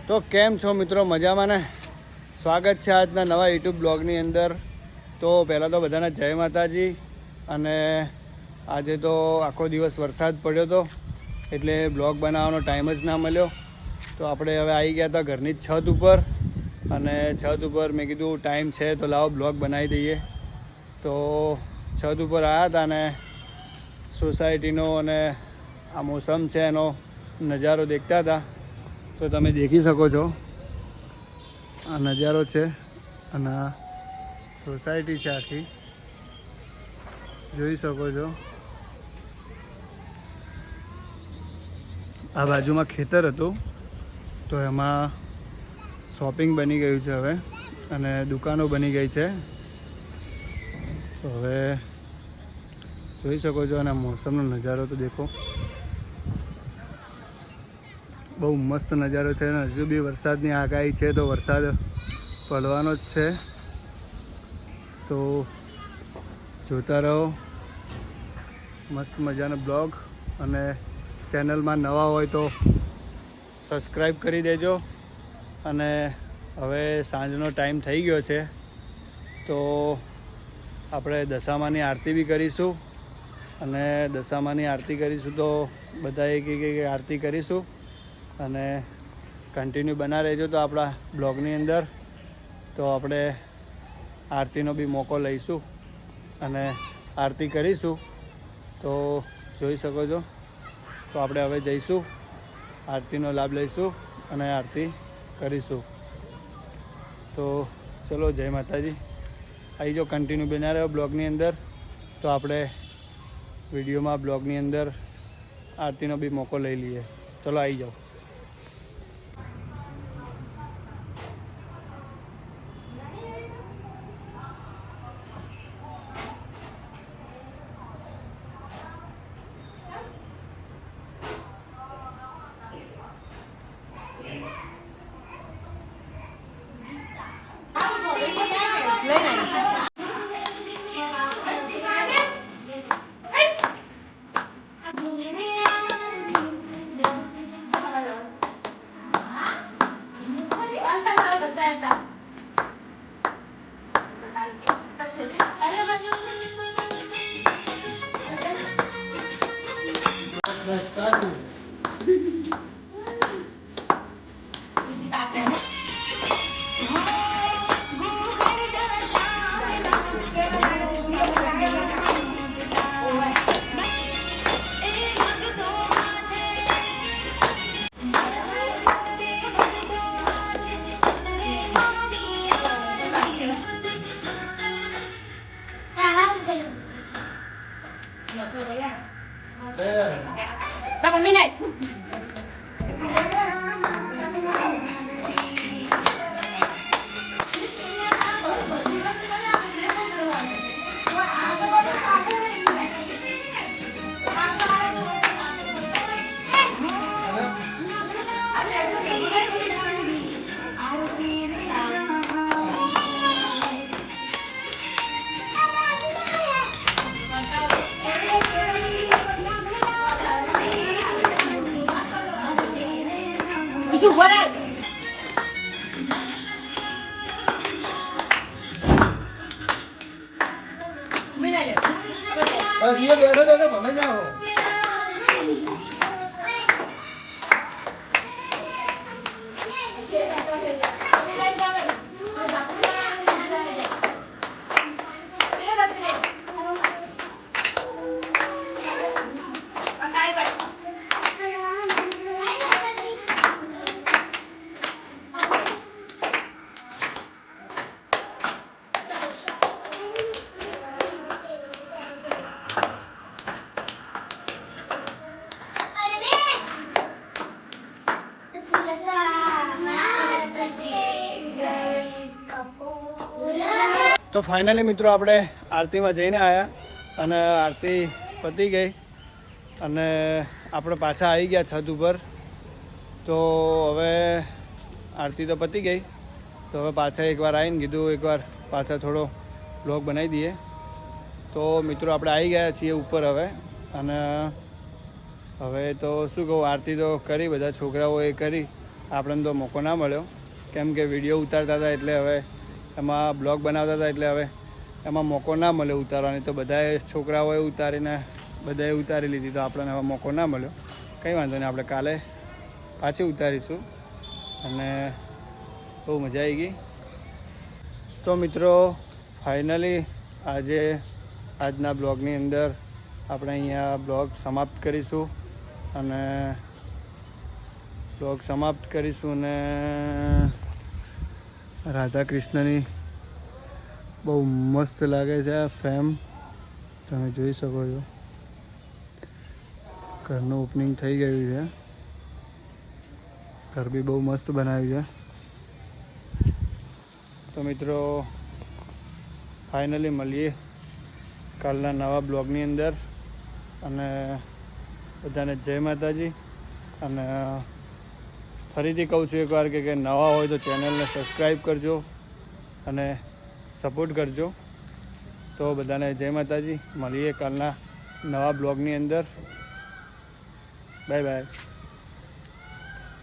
તો કેમ છો મિત્રો, મજામાં ને? સ્વાગત છે આજના નવા યુટ્યુબ બ્લોગની અંદર. તો પહેલાં તો બધાને જય માતાજી. અને આજે તો આખો દિવસ વરસાદ પડ્યો હતો એટલે બ્લોગ બનાવવાનો ટાઈમ જ ના મળ્યો. તો આપણે હવે આવી ગયા હતા ઘરની છત ઉપર, અને છત ઉપર મેં કીધું ટાઈમ છે તો લાવો બ્લોગ બનાવી દઈએ. તો છત ઉપર આવ્યા હતા અને સોસાયટીનો અને આ મોસમ છે એનો નજારો દેખતા હતા. તો તમે દેખી શકો છો આ નજારો છે, અને આ સોસાયટી છે આખી, જોઈ શકો છો. આ બાજુમાં ખેતર હતું તો એમાં શોપિંગ બની ગયું છે હવે, અને દુકાનો બની ગઈ છે. તો હવે જોઈ શકો છો, અને મોસમનો નજારો તો દેખો, બહુ મસ્ત નજારો છે. અને હજુ બી વરસાદની આગાહી છે તો વરસાદ પડવાનો જ છે. તો જોતા રહો મસ્ત મજાનો બ્લોગ, અને ચેનલમાં નવા હોય તો સબસ્ક્રાઈબ કરી દેજો. અને હવે સાંજનો ટાઈમ થઈ ગયો છે તો આપણે દશામાની આરતી બી કરીશું. અને દશામાની આરતી કરીશું તો બધા એક આરતી કરીશું. અને કન્ટિન્યુ બના રહેજો તો આપણા બ્લોગની અંદર. તો આપણે આરતીનો બી મોકો લઈશું અને આરતી કરીશું. તો જોઈ શકો છો. તો આપણે હવે જઈશું, આરતીનો લાભ લઈશું અને આરતી કરીશું. તો ચલો, જય માતાજી. આવી જાઓ, કન્ટિન્યુ બના રહ્યો બ્લોગની અંદર. તો આપણે વિડીયોમાં બ્લોગની અંદર આરતીનો બી મોકો લઈ લઈએ. ચલો, આવી જાઓ. બસ ये बैठो बैठो भले जाओ. તો ફાઇનલી મિત્રો આપણે આરતીમાં જઈને આવ્યા, અને આરતી પતી ગઈ, અને આપણે પાછા આવી ગયા છત ઉપર. તો હવે આરતી તો પતી ગઈ, તો હવે પાછા એકવાર આવીને કીધું એકવાર પાછા થોડો બ્લોગ બનાવી દઈએ. તો મિત્રો આપણે આવી ગયા છીએ ઉપર હવે. અને હવે તો શું કહું, આરતી તો કરી, બધા છોકરાઓએ કરી, આપણને તો મોકો ના મળ્યો, કેમ કે વિડીયો ઉતારતા હતા એટલે હવે એમાં બ્લોગ બનાવતા હતા એટલે હવે એમાં મોકો ના મળ્યો ઉતારવાની. તો બધાએ છોકરાઓએ ઉતારીને બધાએ ઉતારી લીધી, તો આપણને હવે મોકો ના મળ્યો. કંઈ વાંધો નહીં, આપણે કાલે પાછી ઉતારીશું. અને બહુ મજા આવી ગઈ. તો મિત્રો ફાઇનલી આજના બ્લોગની અંદર આપણે અહીંયા બ્લોગ સમાપ્ત કરીશું. અને રાધા કૃષ્ણની બહુ મસ્ત લાગે છે આ ફ્રેમ, તમે જોઈ શકો છો. ઘરનું ઓપનિંગ થઈ ગયું છે. ઘર બી બહુ મસ્ત બનાવ્યું છે. તો મિત્રો ફાઇનલી મળીએ કાલના નવા બ્લોગની અંદર. અને બધાને જય માતાજી. અને ફરીથી કહું છું એકવાર કે નવા હોય તો ચેનલને સબસ્ક્રાઈબ કરજો અને સપોર્ટ કરજો. તો બધાને જય માતાજી. મળીએ કાલના નવા બ્લોગની અંદર. Bye bye.